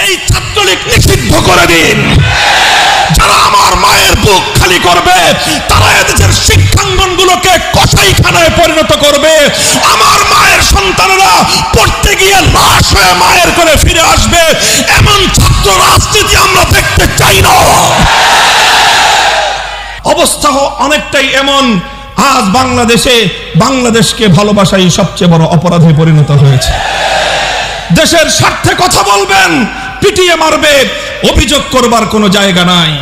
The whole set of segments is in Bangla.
এই ছাত্রলীগ নিষিদ্ধ করে দিন। যারা আমার মায়ের বুক খালি করবে তারা এদেশের শিক্ষাঙ্গনগুলোকে কসাইখানায় পরিণত করবে। আমার মায়ের সন্তানেরা পড়তে গিয়ে লাশ হয়ে মায়ের করে ফিরে আসবে। এমন ছাত্র রাজনীতি আমরা দেখতে চাই না। অবস্থা অনেকটাই এমন, আজ বাংলাদেশকে ভালোবাসাই সবচেয়ে বড় অপরাধে পরিণত হয়েছে। দেশের স্বার্থে কথা বলবেন, পিটিয়ে মারবে, অভিযোগ করবার কোনো জায়গা নাই।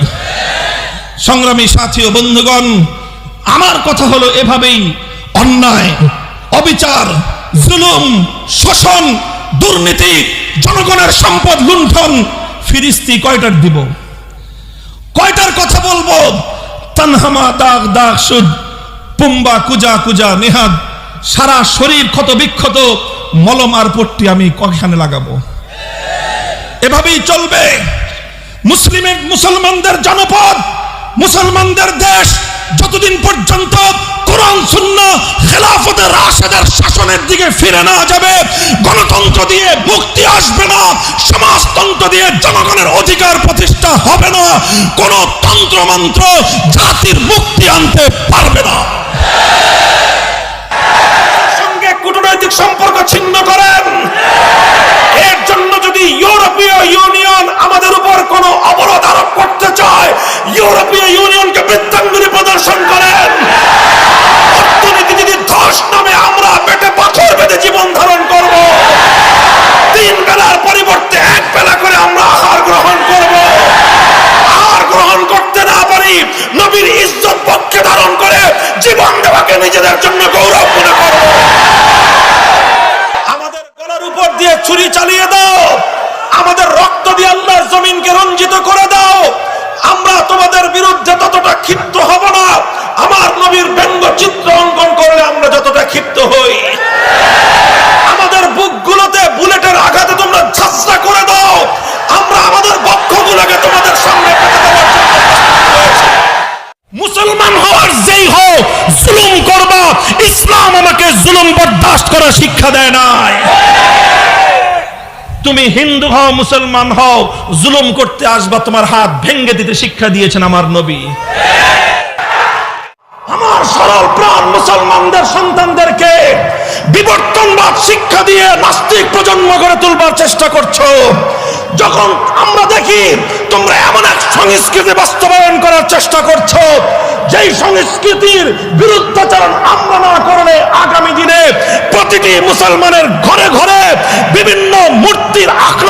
সংগ্রামী সাথী ও বন্ধুগণ, আমার কথা হলো এভাবেই অন্যায়, অবিচার, জুলুম, শোষণ, দুর্নীতি, জনগণের সম্পদ লুণ্ঠন ফিরিস্তি কয়টার দিব, কয়টার কথা বলবো? তানহামা দাগ দাগ সুদ, পুম্বা কুজা কুজা নেহাদ, সারা শরীর ক্ষত বিক্ষত, মলম আর পট্টি আমি কয়খানে লাগাবো? এভাবেই চলবে। মুসলমানদের জনপদ, মুসলমানদের দেশ যতদিন পর্যন্ত কোরআন সুন্নাহ খেলাফতে রাশেদার শাসনের দিকে ফিরে না যাবে, গণতন্ত্র দিয়ে মুক্তি আসবে না, সমাজতন্ত্র দিয়ে জনগণের অধিকার প্রতিষ্ঠা হবে না, কোন তন্ত্রমন্ত্র জাতির মুক্তি আনতে পারবে না। সঙ্গে কূটনৈতিক সম্পর্ক ছিন্ন করেন। এর জন্য যদি ইউরোপীয় ইউনিয়ন আমাদের উপর কোন অবরোধ আরোপ করতে চায়, ইউরোপীয় ইউনিয়নকে বৃত্তাঙ্গুলি প্রদর্শন করেন। অর্থনীতি যদি ধস নামে আমরা পেটে পাথর বেঁধে জীবন ধারণ করব, 3 বেলার পরিবর্তে 1 বেলা করে আমরা আহার গ্রহণ করব। আহার গ্রহণ করতে না পারি, নবীর ইজ্জত পক্ষে ধারণ করে জীবন দেওয়াকে নিজেদের জন্য গৌরব মনে করব। আমাদের গলার উপর দিয়ে ছুরি চালিয়ে দাও, আমাদের রক্ত দিয়ে আল্লাহর জমিনকে রঞ্জিত করে দাও, আমরা তোমাদের বিরুদ্ধে ততটা ক্ষিপ্ত হব না। আমার নবীর ব্যঙ্গ চিত্র অঙ্কন করলে আমরা যতটা ক্ষিপ্ত হই। আমাদের বুকগুলোতে বুলেটের আঘাতে তোমরা ঝাঁঝরা করে দাও, আমরা আমাদের বক্ষগুলোকে তোমাদের সামনে পেতে দেওয়ার জন্য প্রস্তুত হয়েছি। মুসলমান হওয়ার যেই হও, জুলুম করবা, ইসলাম আমাকে জুলুম বরদাস্ত করার শিক্ষা দেয় নাই। তুমি হিন্দু হও, মুসলমান হও, জুলুম করতে আসবা, তোমার হাত ভেঙে দিতে শিক্ষা দিয়েছেন আমার নবী। আমার সরল প্রাণ মুসলমানদের সন্তানদেরকে বিবর্তনবাদ শিক্ষা দিয়ে নাস্তিক প্রজন্ম গড়ে তুলবার চেষ্টা করছো। যখন আমরা দেখি তোমরা এমন এক সংস্কৃতি বাস্তবায়ন করার চেষ্টা করছো, যেই সংস্কৃতির বিরুদ্ধাচরণ আমরা না করলে আগামী দিনে প্রতিটি মুসলমানের ঘরে ঘরে বিভিন্ন মূর্তির